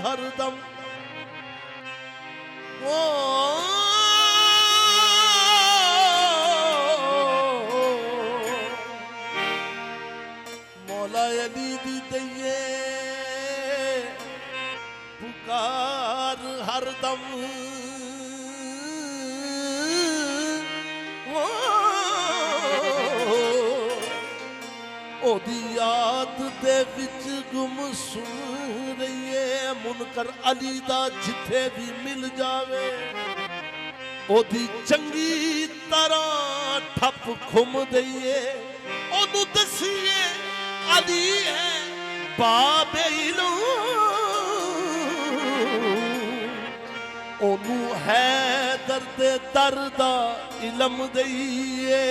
हरदम। ओ मौला अली दी दइए पुकार हरदम। ओदी याद दे विच गुमसुम रहिए मुनकर अली दा जिथे भी मिल जावे। ओदी चंगी तरह ठप खुम दइए ओनू दसीए अली है बाबे इलू। ओनू है दर्द दर्दा इलम दइए।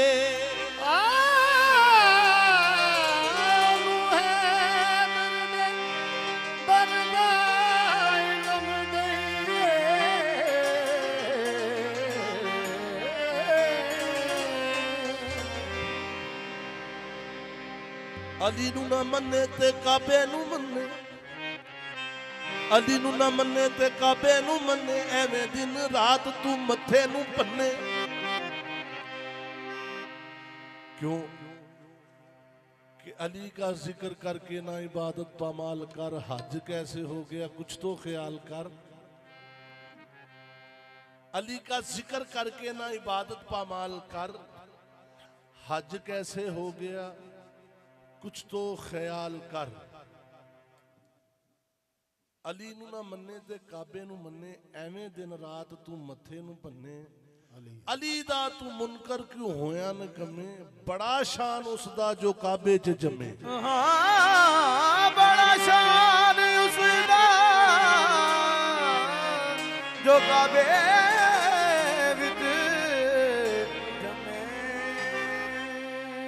अली नू ना मन्ने ते काबे नू मन्ने। अली नू ना मन्ने ते काबे नू मन्ने। एवें दिन रात तू मथे नू पन्ने। क्यों कि अली का जिक्र करके ना इबादत पामाल कर। हज कैसे हो गया कुछ तो ख्याल कर। अली का जिक्र करके ना इबादत पामाल कर। हज कैसे हो गया कुछ तो ख्याल कर। अली नू ना मन्ने ते काबे नू मन्ने। एवें दिन रात तू मथे नू भन्ने। अली दा तू मुनकर क्यों होया न कमे। बड़ा शान उसदा जो काबे च जमे। हाँ बड़ा शान उसदा जो काबे विच जमे।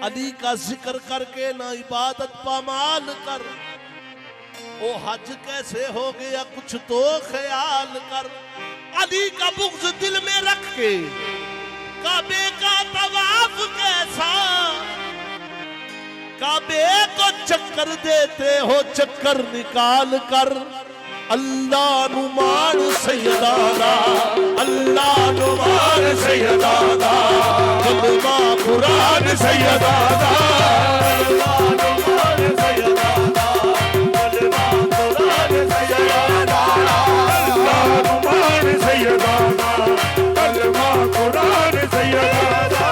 अली का जिक्र करके ना इबादत पामाल कर। ओ हज कैसे हो गया कुछ तो ख्याल कर। अली का बुग़्ज़ दिल में रख के काबे का तवाफ कैसा। काबे को चक्कर देते हो चक्कर निकाल कर। अल्लाह नु मान सैयदाना अल्लाह नु मान सैयदाना कलमा कुरान सैयदाना अल्लाह नु मान सैयदाना कलमा कुरान सैयदाना अल्लाह नु मान सैयदाना कलमा कुरान सैयदाना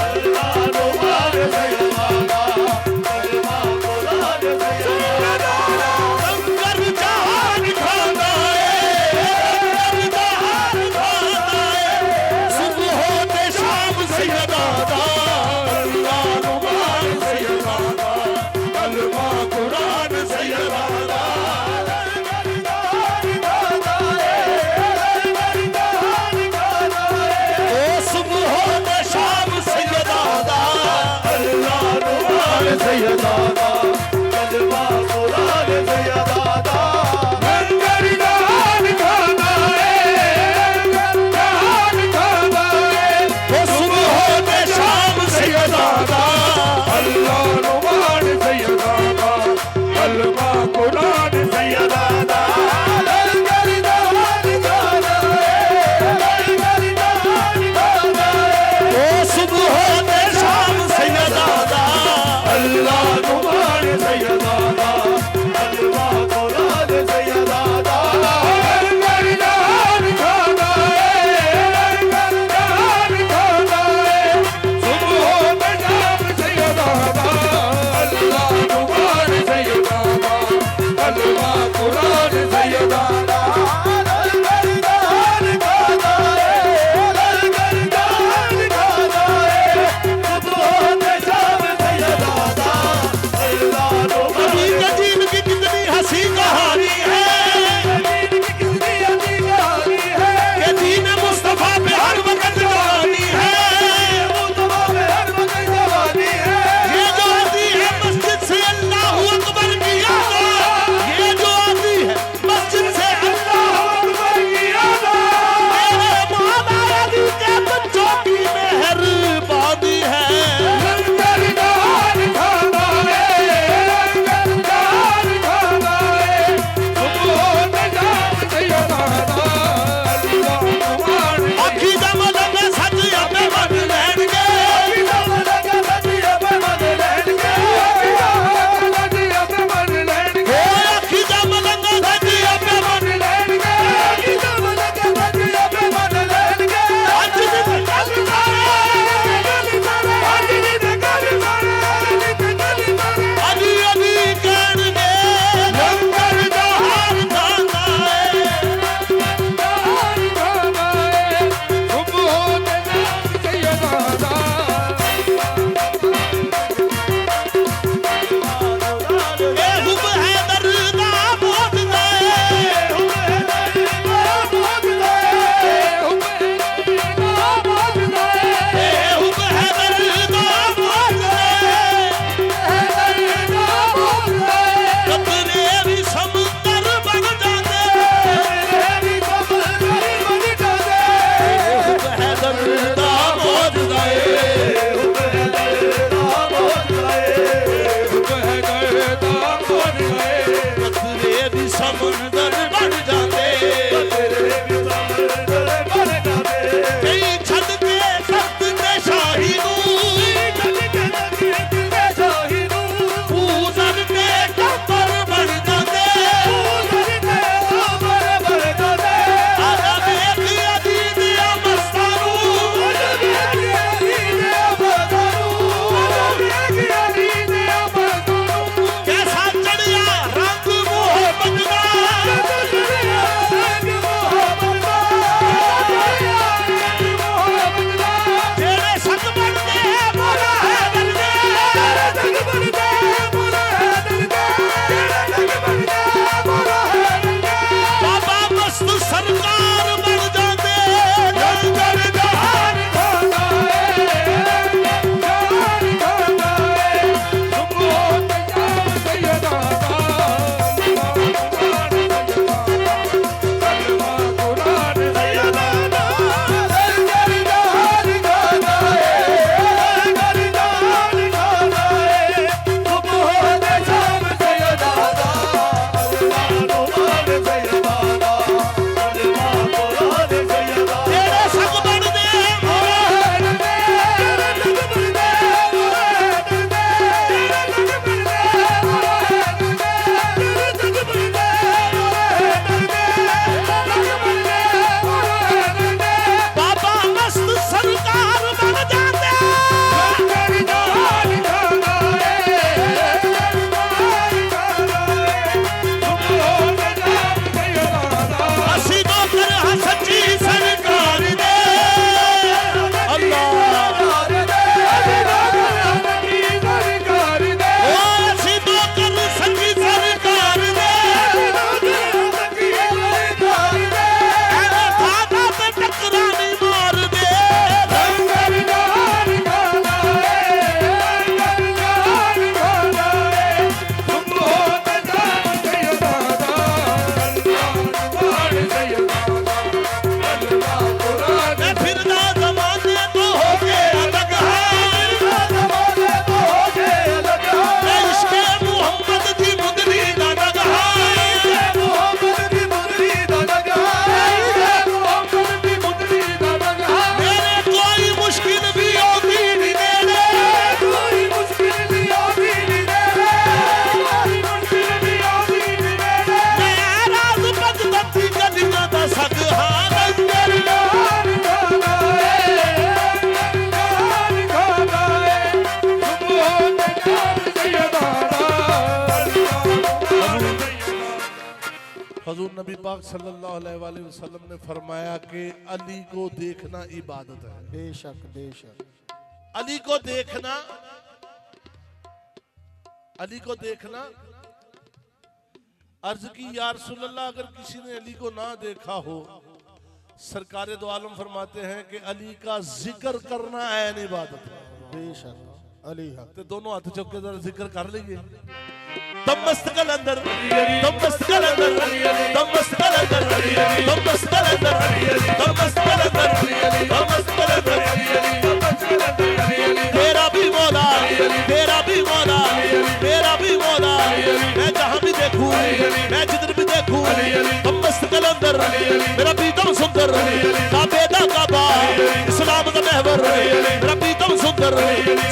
अल्लाह नु मान सैयदाना कलमा कुरान सैयदाना। लंगर जहान खाता है लंगर जहान खाता है सुबह होते शाम सैयदाना अल्लाह नु मान सैयदाना हाथी गलियां दा सग हां लंगर जान खादा है सुभान जान सैयदाना हजूर नबी पाक सल्लल्लाहु अलैहि वसल्लम ने फरमाया कि अली को देखना इबादत है। बेशक बेशक अली को देखना, अली को देखना। अर्ज की या रसूल अल्लाह, अगर किसी ने अली को ना देखा हो, सरकार दो आलम फरमाते हैं कि अली का जिक्र करना ऐन इबादत है। बेशक अली हक तो दोनों हाथ चौक के जरा जिक्र कर लीजिए। दम मस्त कलंदर, दम मस्त कलंदर, दम मस्त कलंदर, दम मस्त कलंदर, दम मस्त कलंदर, दम मस्त कलंदर। तेरा भी मौला, तेरा भी मौला, मेरा भी मौला। मैं जहां भी देखूं, मैं जिधर भी देखूं, दम मस्त कलंदर, मेरा प्रीतम सुंदर, काबे दा काबा, इस्लाम दा महवर, मेरा प्रीतम सुंदर,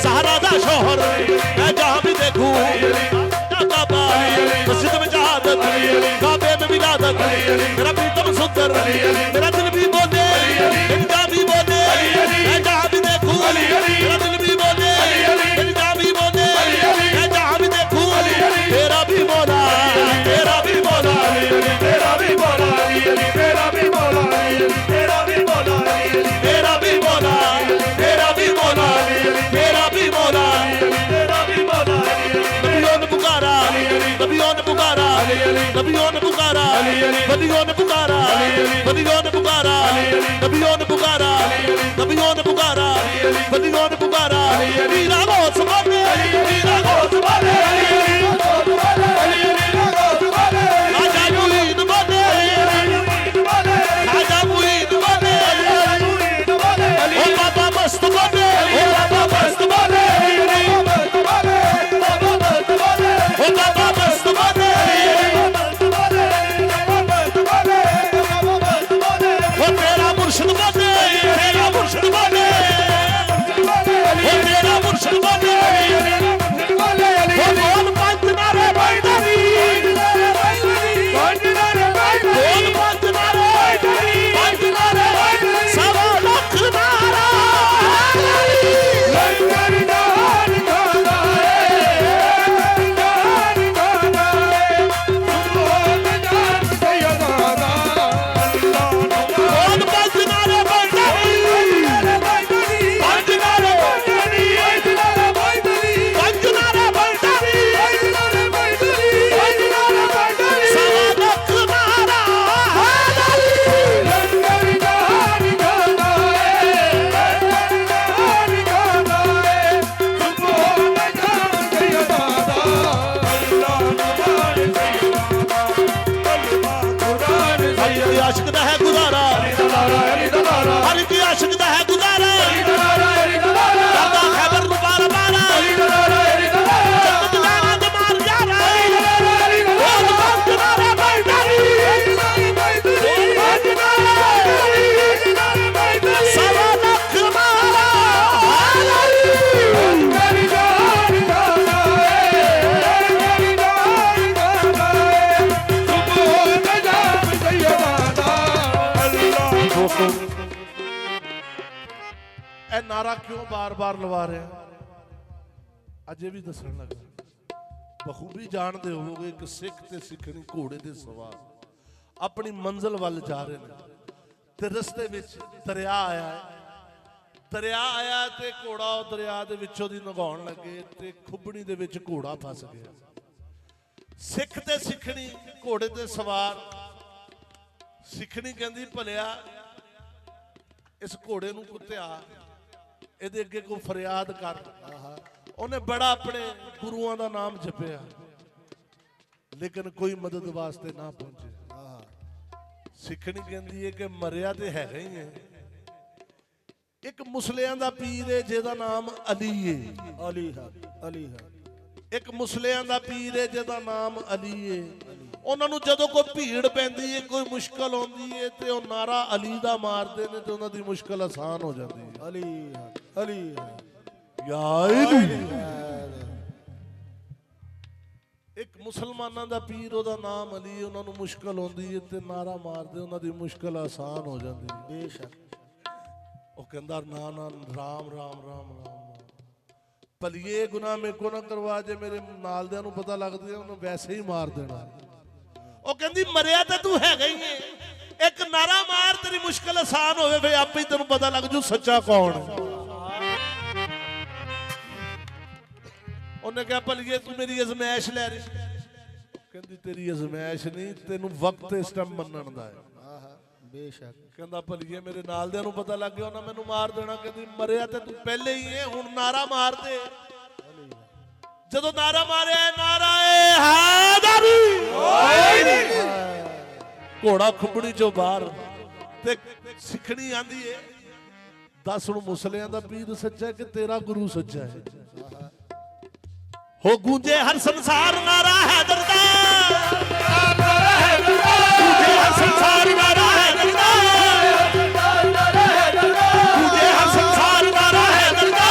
सहारा दा शोहर। मैं जहां भी देखूं, काबा, मस्जिद में जहादत, काबे में विलादत, मेरा प्रीतम सुंदर, मेरा दिल भी बोले, इनका भी बोले। मैं जहां भी देखूं, मेरा दिल भी बोले, इनका भी बोले। मैं जहां भी देखूं, तेरा भी बोला, तेरा भी बोला, तेरा भी बोला तेरा भी बोला तेरा भी बोला तेरा भी बोला, तेरा भी बोला, तेरा भी बोला। तेरा भी बोला नबियों ने पुकारा, नबियों ने पुकारा, नबियों ने पुकारा, नबियों ने पुकारा, नबियों ने पुकारा, नबियों ने पुकारा, नबियों ने पुकारा, नबियों ने पुकारा। मीरा गौस बने, मीरा गौस बने, राजा मुईन बने, राजा मुईन बने। ओ बाबा मस्त बने, ओ बाबा मस्त बने, ओ बाबा मस्त बने। ओ तेरा मुर्शिद बने, तेरा मुर्शिद बने, ओ तेरा मुर्शिद बने। ओ बोल पंच नारे बैठरी, बोल पंच नारे, पंच नारे, सवा लख नारा। लंगर जान खादा है जान खादा है सुभान जान सैयदाना बोल पंच नारे बैठरी, पंच नारे, पंच नारे बैठरी, सवा लख नारा। लंगर जान खादा है जान खादा है सुभान जान सैयदाना हर की आशिक दा है गुजारा, हर की आशिक दा है गुजारा। करदा खैबर नूं बारा बारा, जन्नत जाना ते मार यारा। बोल पंच नारे बैठरी, सवा लख नारा। ਇਹ ਨਾਰਾ ਕਿਉਂ ਬਾਰ-ਬਾਰ ਲਵਾ ਰਹੇ ਆ? ਅਜੇ ਵੀ ਦੱਸਣ ਲੱਗਾ। ਬਖੂਬੀ ਜਾਣਦੇ ਹੋਵੋਗੇ ਕਿ ਸਿੱਖ ਤੇ ਸਿੱਖਣੀ ਘੋੜੇ ਦੇ ਸਵਾਰ ਆਪਣੀ ਮੰਜ਼ਿਲ ਵੱਲ ਜਾ ਰਹੇ ਨੇ ਤੇ ਰਸਤੇ ਵਿੱਚ ਦਰਿਆ ਆਇਆ ਹੈ। ਦਰਿਆ ਆਇਆ ਤੇ ਘੋੜਾ ਉਹ ਦਰਿਆ ਦੇ ਵਿੱਚੋਂ ਦੀ ਲੰਘਾਉਣ ਲੱਗੇ ਤੇ ਖੁੱਬਣੀ ਦੇ ਵਿੱਚ ਘੋੜਾ ਫਸ ਗਿਆ। ਸਿੱਖ ਤੇ ਸਿੱਖਣੀ ਘੋੜੇ ਤੇ ਸਵਾਰ। ਸਿੱਖਣੀ ਕਹਿੰਦੀ ਭਲਿਆ ਇਸ ਘੋੜੇ ਨੂੰ ਕੁੱਤਿਆ, ਇਹਦੇ ਅੱਗੇ ਕੋਈ ਫਰਿਆਦ ਕਰ। ਉਹਨੇ ਬੜਾ ਆਪਣੇ ਗੁਰੂਆਂ ਦਾ ਨਾਮ ਜਪਿਆ, ਲੇਕਿਨ ਕੋਈ ਮਦਦ ਵਾਸਤੇ ਨਾ ਪਹੁੰਚੇ। ਸਿੱਖਣੀ ਕਹਿੰਦੀ ਹੈ ਕਿ ਮਰਿਆ ਤੇ ਹੈਗਾ ਹੀ ਹੈ। ਇੱਕ ਮੁਸਲਿਆਂ ਦਾ ਪੀਰ ਹੈ ਜਿਹਦਾ ਨਾਮ ਅਲੀ ਹੈ। ਅਲੀ ਹੈ ਇੱਕ ਮੁਸਲਿਆਂ ਦਾ ਪੀਰ ਹੈ ਜਿਹਦਾ ਨਾਮ ਅਲੀ ਹੈ। ਉਹਨਾਂ ਨੂੰ ਜਦੋਂ ਕੋਈ ਭੀੜ ਪੈਂਦੀ ਹੈ, ਕੋਈ ਮੁਸ਼ਕਲ ਆਉਂਦੀ ਹੈ ਤੇ ਉਹ ਨਾਰਾ ਅਲੀ ਦਾ ਮਾਰਦੇ ਨੇ ਤੇ ਉਹਨਾਂ ਦੀ ਮੁਸ਼ਕਲ ਆਸਾਨ ਹੋ ਜਾਂਦੀ ਹੈ। ਅਲੀ ਯਾ ਅਲੀ। ਇੱਕ ਮੁਸਲਮਾਨਾਂ ਦਾ ਪੀਰ ਉਹਦਾ ਨਾਮ ਅਲੀ, ਉਹਨਾਂ ਨੂੰ ਮੁਸ਼ਕਲ ਹੁੰਦੀ ਹੈ ਤੇ ਨਾਰਾ ਮਾਰਦੇ ਉਹਨਾਂ ਦੀ ਮੁਸ਼ਕਲ ਆਸਾਨ ਹੋ ਜਾਂਦੀ ਹੈ। ਬੇਸ਼ੱਕ ਉਹ ਕਹਿੰਦਾ ਨਾ ਨਾ ਰਾਮ ਰਾਮ ਰਾਮ ਰਾਮ ਭਲੀਏ ਗੁਨਾਹ ਮੇਰੇ ਕੋ ਨਾ ਕਰਵਾ, ਜੇ ਮੇਰੇ ਨਾਲਦਿਆਂ ਨੂੰ ਪਤਾ ਲੱਗ ਗਿਆ ਉਹਨੂੰ ਵੈਸੇ ਹੀ ਮਾਰ ਦੇਣਾ। ਉਹ ਕਹਿੰਦੀ ਮਰਿਆ ਤਾਂ ਤੂੰ ਹੈਗਾ ਹੀ ਹੈ, ਇੱਕ ਨਾਰਾ ਮਾਰ ਤੇਰੀ ਮੁਸ਼ਕਲ ਆਸਾਨ ਹੋਵੇ, ਫੇ ਆਪੇ ਹੀ ਤੈਨੂੰ ਪਤਾ ਲੱਗ ਜੂ ਸੱਚਾ ਕੌਣ ਹੈ। ਉਹਨੇ ਕਿਹਾ ਭਲੀਏ ਤੂੰ ਮੇਰੀ ਅਜ਼ਮਾਇਸ਼ ਲੈ ਰਹੀ, ਕਹਿੰਦੀ ਤੇਰੀ ਅਜ਼ਮਾਇਸ਼ ਨਹੀਂ, ਤੈਨੂੰ ਵਕਤ ਇਸ ਟਾਈਮ ਮੰਨਣ ਦਾ ਹੈ। ਬੇਸ਼ੱਕ ਕਹਿੰਦਾ ਭਲੀਏ ਮੇਰੇ ਨਾਲਦਿਆਂ ਨੂੰ ਪਤਾ ਲੱਗ ਗਿਆ ਉਹਨਾਂ ਮੈਨੂੰ ਮਾਰ ਦੇਣਾ। ਕਹਿੰਦੀ ਮਰਿਆ ਤੇ ਤੂੰ ਪਹਿਲੇ ਹੀ ਹੈ, ਹੁਣ ਨਾਰਾ ਮਾਰ ਦੇ। ਜਦੋਂ ਨਾਰਾ ਮਾਰਿਆ ਨਾਰਾ ਏ ਹੈਦਰ, ਘੋੜਾ ਖੁੱਬੜੀ ਚੋਂ ਬਾਹਰ ਤੇ ਸਿੱਖਣੀ ਆਂਦੀ ਏ, ਦੱਸ ਹੁਣ ਮੁਸਲਿਆਂ ਦਾ ਪੀਰ ਸੱਚਾ ਕਿ ਤੇਰਾ ਗੁਰੂ ਸੱਚਾ ਹੈ। ਹੋ ਗੂੰਜੇ ਹਰ ਸੰਸਾਰ ਨਾਰਾ ਹੈਦਰ ਦਾ, ਗੂੰਜੇ ਹਰ ਸੰਸਾਰ ਨਾਰਾ ਹੈਦਰ ਦਾ, ਗੂੰਜੇ ਹਰ ਸੰਸਾਰ ਨਾਰਾ ਹੈਦਰ ਦਾ।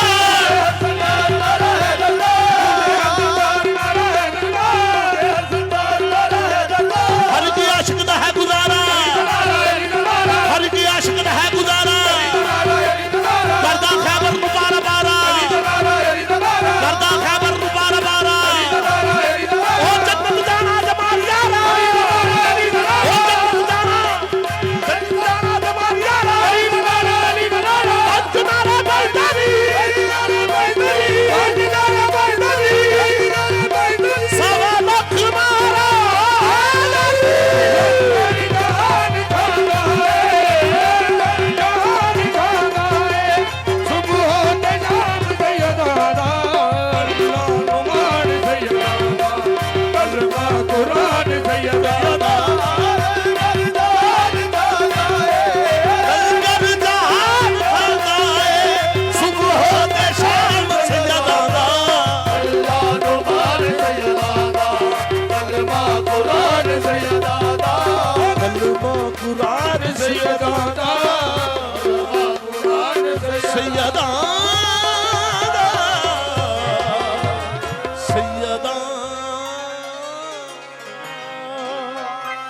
ਹਰ ਕੀ ਆਸ਼ਿਕ ਦਾ ਹੈ ਗੁਜ਼ਾਰਾ, ਹਰ ਕੀ ਆਸ਼ਿਕ ਦਾ ਹੈ ਗੁਜ਼ਾਰਾ, ਕਰਦਾ ਖੈਬਰ ਨੂੰ ਬਾਰਾ ਬਾਰਾ, ਕਰਦਾ ਖੈਬਰ ਨੂੰ ਬਾਰਾ ਬਾਰਾ। ਉਹ ਜੰਨਤ ਜਾਣਾ ਜਮਾਲ ਯਾਰਾ, ਉਹ ਜੰਨਤ ਜਾਣਾ, ਜੰਨਤ ਜਾਣਾ ਜਮਾਲ ਯਾਰਾ। ਅੱਜ ਨਾਰਾ ਬਾਈਦਾ ਨੀ, ਅੱਜ ਨਾਰਾ ਬਾਈਦਾ ਨੀ, ਸਵਾ ਲੱਖ ਮਾਰਾ ਕੁਰਾਨ ਸੈਯਦਾ